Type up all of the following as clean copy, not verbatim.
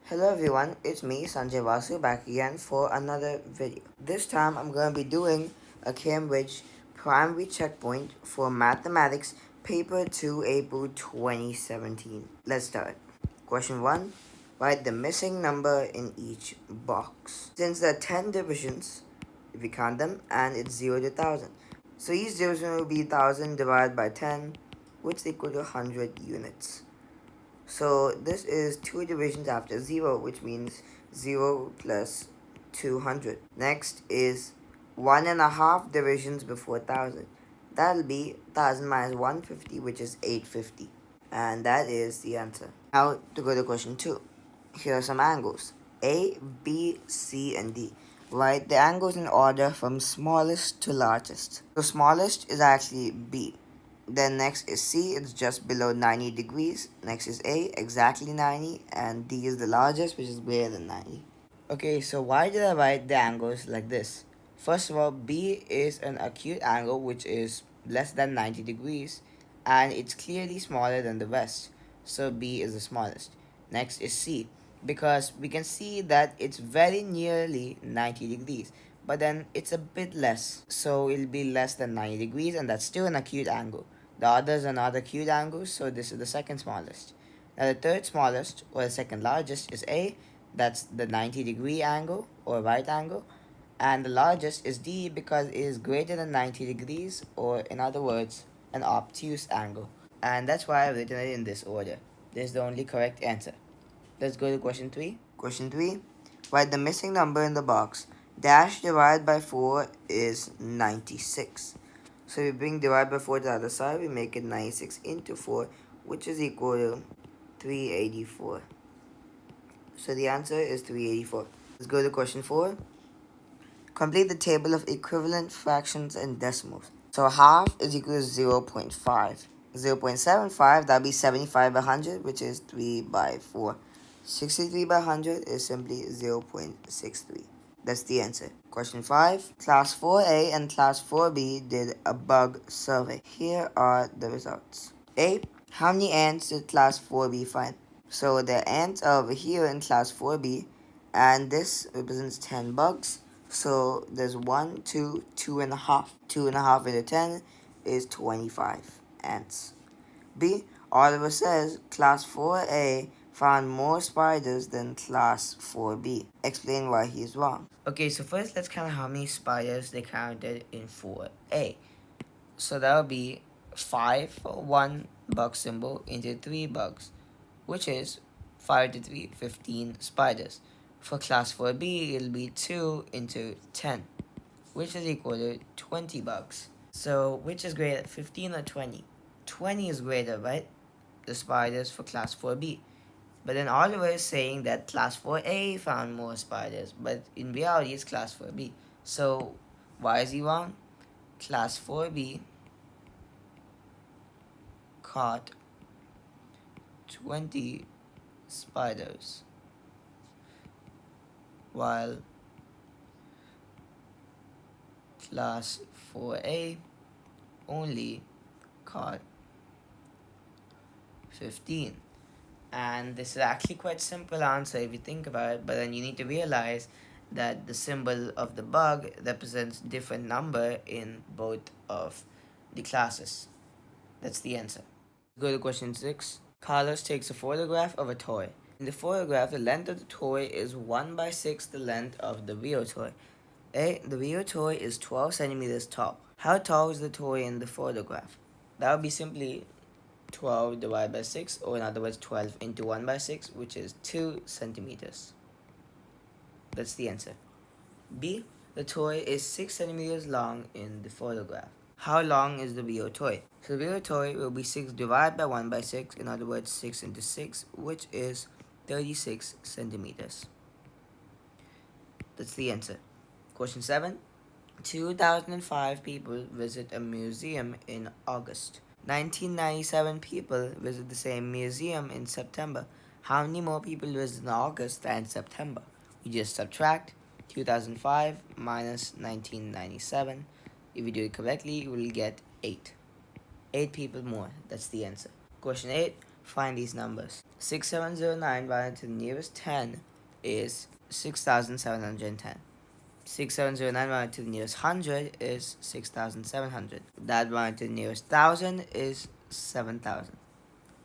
Hello everyone, it's me Sanjay Vasu back again for another video. This time I'm going to be doing a Cambridge primary checkpoint for mathematics paper 2 April 2017. Let's start. Question 1. Write the missing number in each box. Since there are 10 divisions, if we count them, and it's 0 to 1000. So each division will be 1000 divided by 10, which is equal to 100 units. So this is 2 divisions after 0, which means 0 plus 200. Next is 1.5 divisions before 1000. That'll be 1000 minus 150, which is 850. And that is the answer. Now to go to question 2. Here are some angles. A, B, C, and D. Write the angles in order from smallest to largest. So smallest is actually B. Then next is C, it's just below 90 degrees. Next is A, exactly 90. And D is the largest, which is greater than 90. Okay, so why did I write the angles like this? First of all, B is an acute angle which is less than 90 degrees. And it's clearly smaller than the rest. So B is the smallest. Next is C, because we can see that it's very nearly 90 degrees. But then it's a bit less. So it'll be less than 90 degrees, and that's still an acute angle. The others are not acute angles, so this is the second smallest. Now the third smallest, or the second largest, is A. That's the 90-degree angle, or right angle. And the largest is D because it is greater than 90 degrees, or in other words, an obtuse angle. And that's why I've written it in this order. This is the only correct answer. Let's go to question 3. Question 3. Write the missing number in the box. Dash divided by 4 is 96. So we bring divide by 4 to the other side. We make it 96 into 4, which is equal to 384. So the answer is 384. Let's go to question 4. Complete the table of equivalent fractions and decimals. So half is equal to 0.5. 0.75, that'll be 75 by 100, which is 3 by 4. 63 by 100 is simply 0.63. That's the answer. Question 5. Class 4A and Class 4B did a bug survey. Here are the results. A. How many ants did Class 4B find? So the ants are over here in Class 4B, and this represents 10 bugs. So there's 1, 2, 2.5. 2.5 into 10 is 25 ants. B. Oliver says Class 4A found more spiders than Class 4B. Explain why he's wrong. Okay, so first let's count how many spiders they counted in 4A. So that would be 5 for 1 bug symbol into 3 bugs, which is 5 to 3, 15 spiders. For Class 4B, it'll be 2 into 10, which is equal to 20 bugs. So which is greater, 15 or 20? 20 is greater, right? The spiders for Class 4B. But then Oliver is saying that Class 4A found more spiders, but in reality it's Class 4B. So why is he wrong? Class 4B caught 20 spiders, while Class 4A only caught 15. And this is actually quite simple answer if you think about it, but then you need to realize that the symbol of the bug represents different number in both of the classes. That's the answer. Go to question 6. Carlos takes a photograph of a toy. In the photograph, the length of the toy is 1 by 6 the length of the real toy. A. The real toy is 12 centimeters tall. How tall is the toy in the photograph? That would be simply 12 divided by 6, or in other words 12 into 1 by 6, which is 2 centimeters. That's the answer. B. The toy is 6 centimeters long in the photograph. How long is the real toy? So the real toy will be 6 divided by 1 by 6, in other words 6 into 6, which is 36 centimeters. That's the answer. Question 7. 2005 people visit a museum in August. 1997 people visit the same museum in September. How many more people visit in August than September? We just subtract 2005 minus 1997. If you do it correctly, you will get 8. 8 people more. That's the answer. Question 8. Find these numbers. 6709 divided to the nearest 10 is 6710. 6709 divided to the nearest 100 is 6700. That divided to the nearest 1000 is 7000.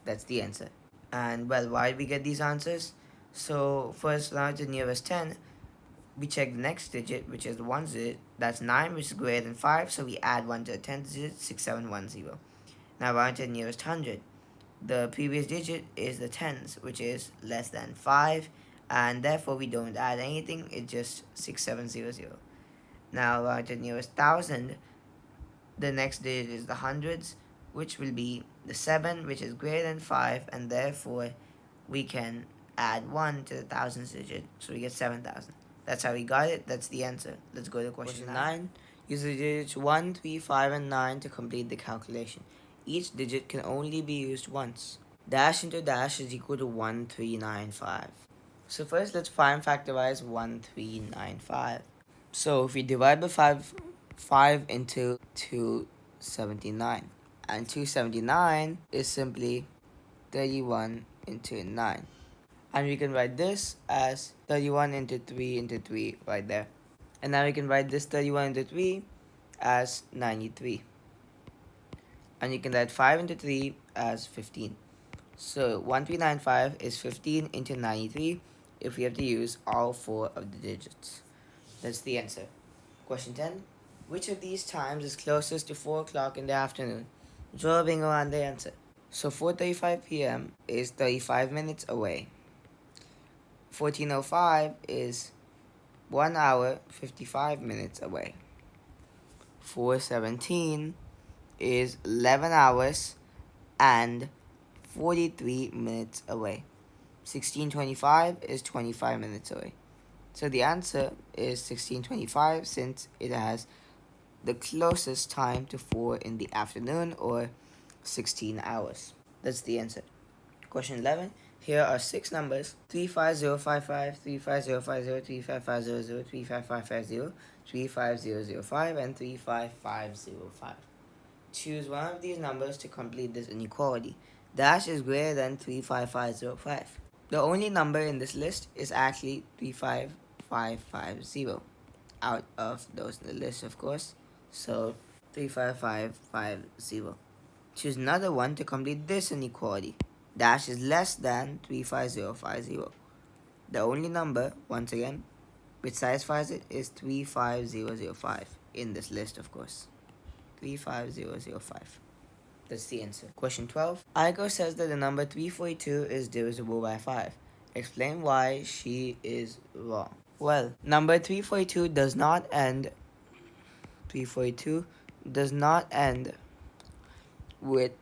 That's the answer. And well, why did we get these answers? So first, now to the nearest 10, we check the next digit, which is the 1 digit. That's 9, which is greater than 5, so we add 1 to the 10th digit, 6710. Now round to the nearest 100. The previous digit is the tens, which is less than 5, and therefore we don't add anything, it's just 6700. Now round to the nearest 1000, the next digit is the hundreds, which will be the 7, which is greater than 5, and therefore we can add 1 to the thousandth digit, so we get 7000. That's how we got it. That's the answer. Let's go to question 9. Use the digits 1, 3, 5, and 9 to complete the calculation. Each digit can only be used once. Dash into dash is equal to 1395. So first, let's prime factorize 1395. So if we divide by 5 into 279. And 279 is simply 31 into 9. And we can write this as 31 into 3 into 3 right there. And now we can write this 31 into 3 as 93. And you can write 5 into 3 as 15. So 1395 is 15 into 93 if we have to use all 4 of the digits. That's the answer. Question 10. Which of these times is closest to 4 o'clock in the afternoon? Draw a bingo on the answer. So 4:35 p.m. is 35 minutes away. 14:05 is 1 hour 55 minutes away. 4:17 is 11 hours and 43 minutes away. 16:25 is 25 minutes away. So the answer is 16:25 since it has the closest time to 4 in the afternoon, or 16 hours. That's the answer. Question 11. Here are 6 numbers: 35055, 35050, 35500, 35550, 35005, and 35505. Choose one of these numbers to complete this inequality. Dash is greater than 35505. The only number in this list is actually 35550 out of those in the list, of course. So 35550. Choose another one to complete this inequality. Dash is less than 35050. The only number, once again, which satisfies it is 35005 in this list, of course. 35005. That's the answer. Question 12. Aiko says that the number 342 is divisible by 5. Explain why she is wrong. Well, number 342 does not end 342 does not end with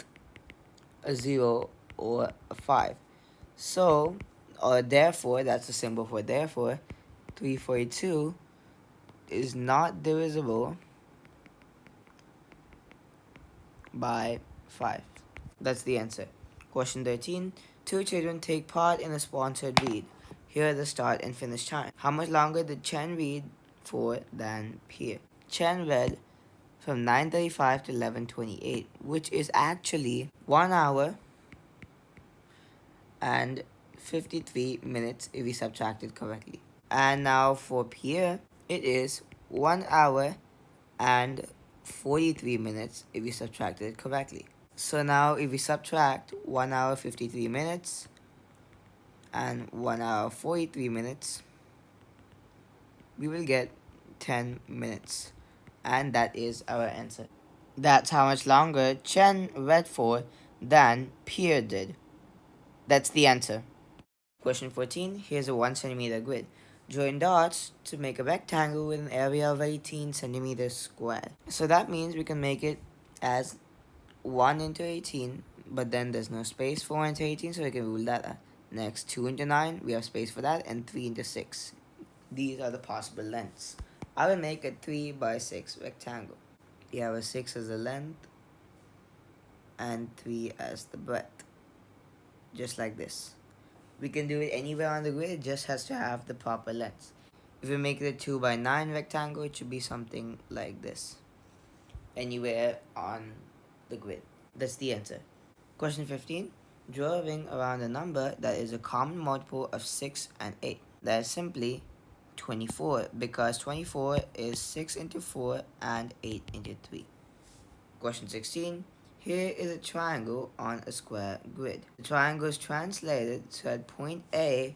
a 0 or a 5. So, or therefore, that's the symbol for therefore, 342 is not divisible by 5. That's the answer. Question 13. 2 children take part in a sponsored read. Here are the start and finish time. How much longer did Chen read for than Pierre? Chen read from 9:35 to 11:28, which is actually 1 hour and 53 minutes if we subtract it correctly. And now for Pierre, it is 1 hour and 43 minutes if we subtract it correctly. So now if we subtract 1 hour 53 minutes and 1 hour 43 minutes, we will get 10 minutes. And that is our answer. That's how much longer Chen read for than Pierre did. That's the answer. Question 14. Here's a 1 centimeter grid. Join dots to make a rectangle with an area of 18 centimeters squared. So that means we can make it as 1 into 18, but then there's no space for 1 into 18, so we can rule that out. Next, 2 into 9, we have space for that, and 3 into 6. These are the possible lengths. I will make a 3 by 6 rectangle. We have a 6 as the length and 3 as the breadth. Just like this. We can do it anywhere on the grid, it just has to have the proper length. If we make it a 2 by 9 rectangle, it should be something like this. Anywhere on the grid. That's the answer. Question 15. Draw a ring around a number that is a common multiple of 6 and 8. That is simply 24 because 24 is 6 into 4 and 8 into 3. Question 16. Here is a triangle on a square grid. The triangle is translated so that point A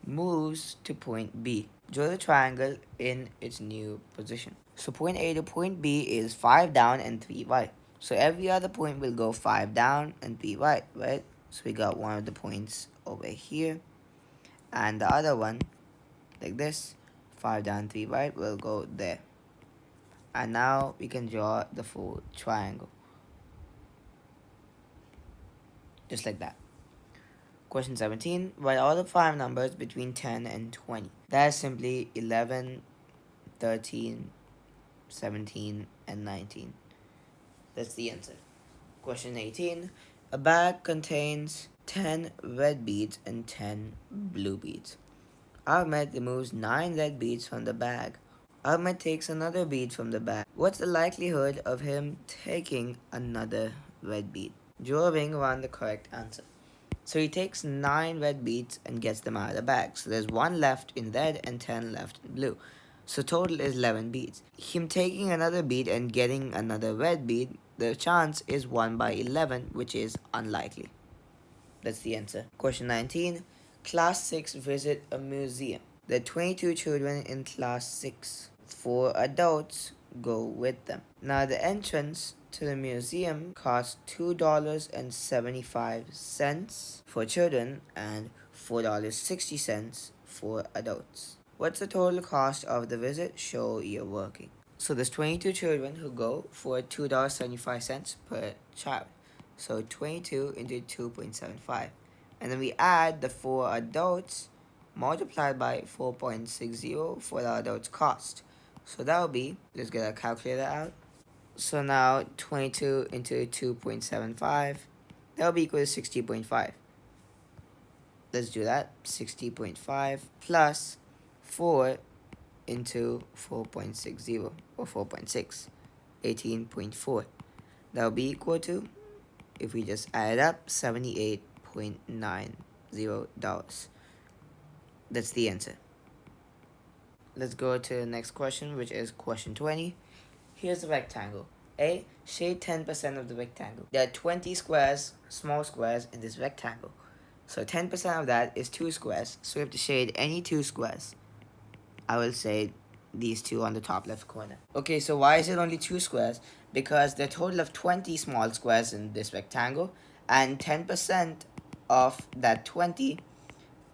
moves to point B. Draw the triangle in its new position. So point A to point B is 5 down and 3 right. So every other point will go 5 down and 3 right, right? So we got one of the points over here, and the other one, like this, 5 down, 3 right, will go there. And now we can draw the full triangle. Just like that. Question 17. Write all the prime numbers between 10 and 20. That is simply 11, 13, 17, and 19. That's the answer. Question 18. A bag contains 10 red beads and 10 blue beads. Ahmed removes 9 red beads from the bag. Ahmed takes another bead from the bag. What's the likelihood of him taking another red bead? Draw a ring around the correct answer. So he takes 9 red beads and gets them out of the bag. So there's 1 left in red and 10 left in blue. So total is 11 beads. Him taking another bead and getting another red bead, the chance is 1 by 11, which is unlikely. That's the answer. Question 19. Class 6 visit a museum. There are 22 children in class 6. 4 adults go with them. Now the entrance to the museum costs $2.75 for children and $4.60 for adults. What's the total cost of the visit? Show your working. So there's 22 children who go for $2.75 per child. So 22 into 2.75. And then we add the 4 adults multiplied by 4.60 for the adults cost. So that will be, let's get our calculator out. So now 22 into 2.75, that will be equal to 60.5. Let's do that. 60.5 plus 4 into 4.60 or 4.6, 18.4. That will be equal to, if we just add it up, $78.90. That's the answer. Let's go to the next question, which is question 20. Here's a rectangle. A. Shade 10% of the rectangle. There are 20 squares, small squares, in this rectangle. So 10% of that is 2 squares. So we have to shade any 2 squares. I will say these two on the top left corner. Okay, so why is it only 2 squares? Because there are a total of 20 small squares in this rectangle, and 10% of that 20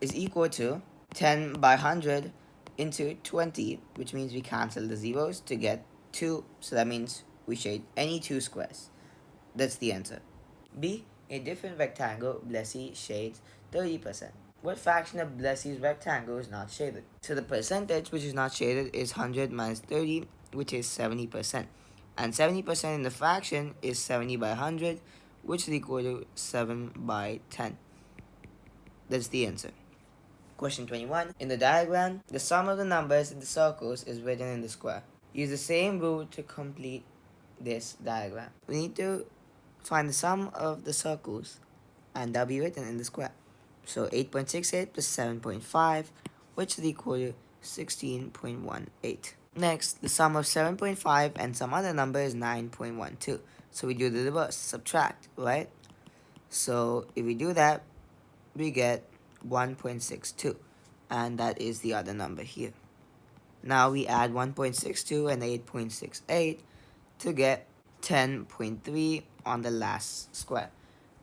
is equal to 10 by 100 into 20, which means we cancel the zeros to get 2. So that means we shade any 2 squares. That's the answer. B. A different rectangle, Blessy shades 30%. What fraction of Blessy's rectangle is not shaded? So the percentage which is not shaded is 100 minus 30, which is 70%. And 70% in the fraction is 70 by 100, which is equal to 7 by 10. That's the answer. Question 21. In the diagram, the sum of the numbers in the circles is written in the square. Use the same rule to complete this diagram. We need to find the sum of the circles, and that'll be written in the square. So 8.68 plus 7.5, which is equal to 16.18. Next, the sum of 7.5 and some other number is 9.12. So we do the reverse, subtract, right? So if we do that, we get 1.62, and that is the other number here. Now we add 1.62 and 8.68 to get 10.3 on the last square.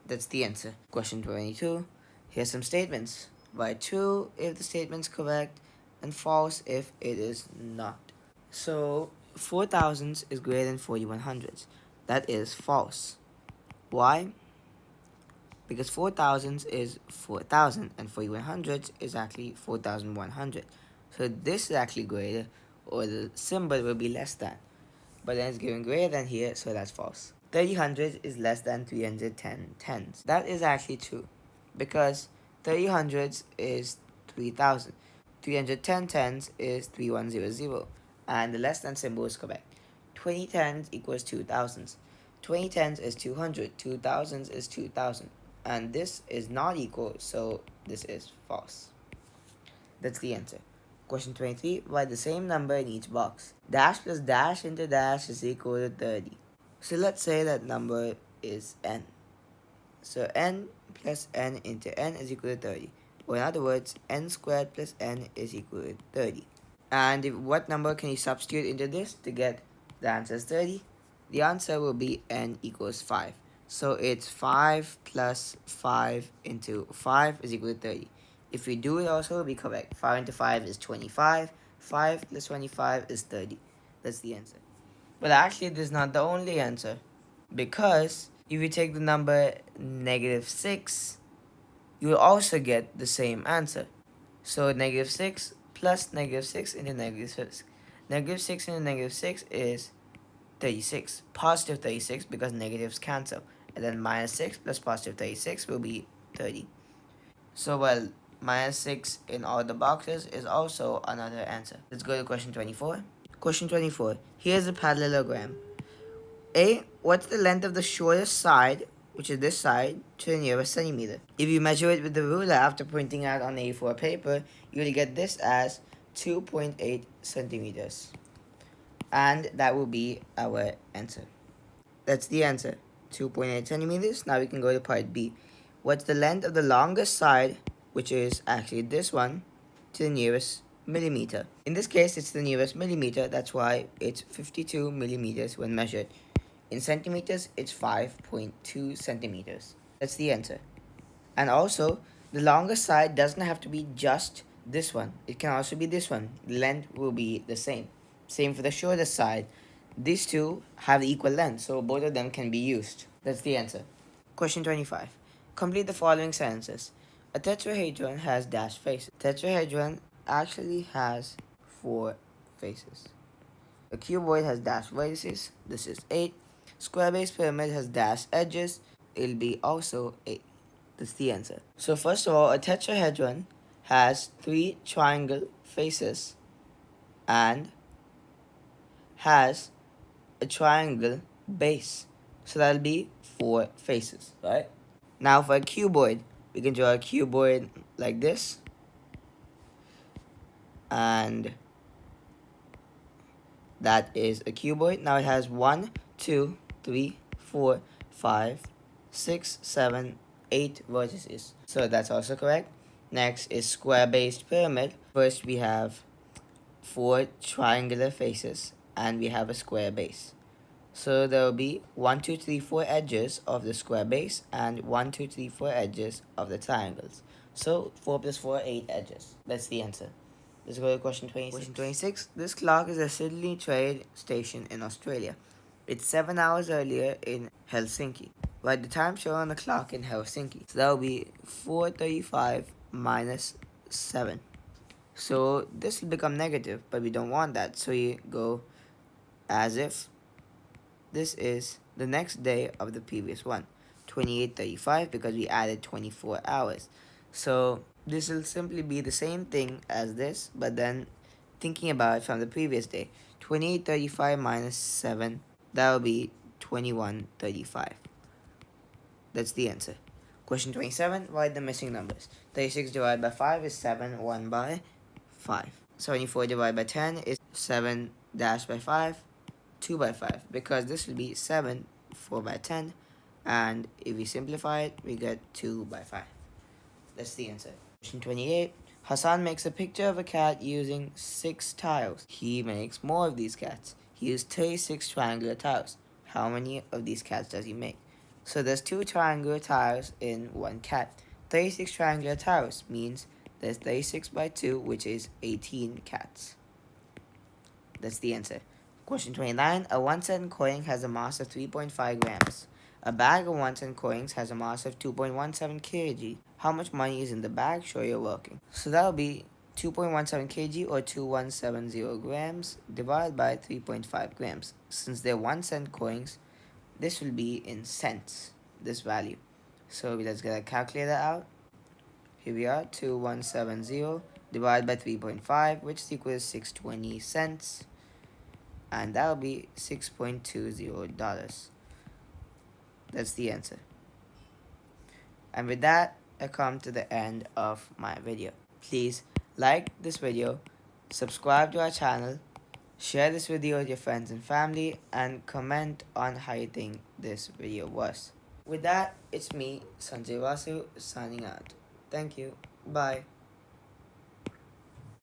That's the answer. Question 22. Here's some statements. Write true if the statement's correct and false if it is not. So 4 thousandths is greater than 41 hundredths. That is false. Why? Because 4 thousandths is 4,000 and 41 hundredths is actually 4,100. So this is actually greater, or the symbol will be less than. But then it's given greater than here, so that's false. 30 hundredths is less than 310 tenths. That is actually true, because 30 hundredths is 3,000. 310 tenths is 3100, and the less than symbol is correct. 20 tenths equals 2 thousandths. 20 tenths is 200. 2 thousandths is 2,000. and this is not equal, so this is false. That's the answer. Question 23. Write the same number in each box. Dash plus dash into dash is equal to 30. So let's say that number is n. So n plus n into n is equal to 30. Or in other words, n squared plus n is equal to 30. And what number can you substitute into this to get the answer is 30? The answer will be n equals 5. So it's 5 plus 5 into 5 is equal to 30. If we do it also, it will be correct. 5 into 5 is 25. 5 plus 25 is 30. That's the answer. But actually, this is not the only answer. Because if you take the number -6, you will also get the same answer. So -6 plus -6 into -6. -6 into -6 is 36. Positive 36 because negatives cancel. And then -6 plus positive 36 will be 30. So well, -6 in all the boxes is also another answer. Let's go to question 24. Question 24. Here's a parallelogram. A. What's the length of the shortest side, which is this side, to the nearest centimeter? If you measure it with the ruler after printing out on A4 paper, you will get this as 2.8 centimeters. And that will be our answer. That's the answer. 2.8 centimeters. Now we can go to part B. What's the length of the longest side, which is actually this one, to the nearest millimeter? In this case, it's the nearest millimeter. That's why it's 52 millimeters when measured. In centimeters, it's 5.2 centimeters. That's the answer. And also, the longest side doesn't have to be just this one. It can also be this one. The length will be the same. Same for the shortest side. These two have equal length, so both of them can be used. That's the answer. Question 25. Complete the following sentences. A tetrahedron has dash faces. Tetrahedron actually has 4 faces. A cuboid has dash vertices. This is 8. Square-based pyramid has dash edges. It'll be also 8. That's the answer. So first of all, a tetrahedron has 3 triangle faces and has a triangle base. So that'll be 4 faces, right? Now for a cuboid, we can draw a cuboid like this. And that is a cuboid. Now it has 1, 2, 3, 4, 5, 6, 7, 8 vertices. So that's also correct. Next is square-based pyramid. First we have 4 triangular faces and we have a square base. So there will be 1, 2, 3, 4 edges of the square base and 1, 2, 3, 4 edges of the triangles. So 4 plus 4, 8 edges. That's the answer. Let's go to question 26. Question 26. This clock is a Sydney train station in Australia. It's 7 hours earlier in Helsinki. Write the time shown on the clock in Helsinki. So that will be 4:35 minus 7. So this will become negative, but we don't want that. So you go as if this is the next day of the previous one. 28:35 because we added 24 hours. So this will simply be the same thing as this, but then thinking about it from the previous day. 28:35 minus 7, that will be 21:35. That's the answer. Question 27, write the missing numbers. 36 divided by 5 is 7, 1 by 5. 74 divided by 10 is 7 dash by 5, 2 by 5. Because this will be 7, 4 by 10. And if we simplify it, we get 2 by 5. That's the answer. Question 28. Hassan makes a picture of a cat using 6 tiles. He makes more of these cats. He used 36 triangular tiles. How many of these cats does he make? So there's 2 triangular tiles in one cat. 36 triangular tiles means there's 36 by 2, which is 18 cats. That's the answer. Question 29. A 1 cent coin has a mass of 3.5 grams. A bag of 1 cent coins has a mass of 2.17 kg. How much money is in the bag? Show your working. So that'll be 2.17 kg or 2170 grams divided by 3.5 grams. Since they're 1 cent coins, this will be in cents, this value. So let's get a calculator out. Here we are, 2170 divided by 3.5, which is equal to 620 cents. And that will be $6.20. That's the answer. And with that, I come to the end of my video. Please like this video, subscribe to our channel, share this video with your friends and family, and comment on how you think this video was. With that, it's me, Sanjay Vasu, signing out. Thank you. Bye.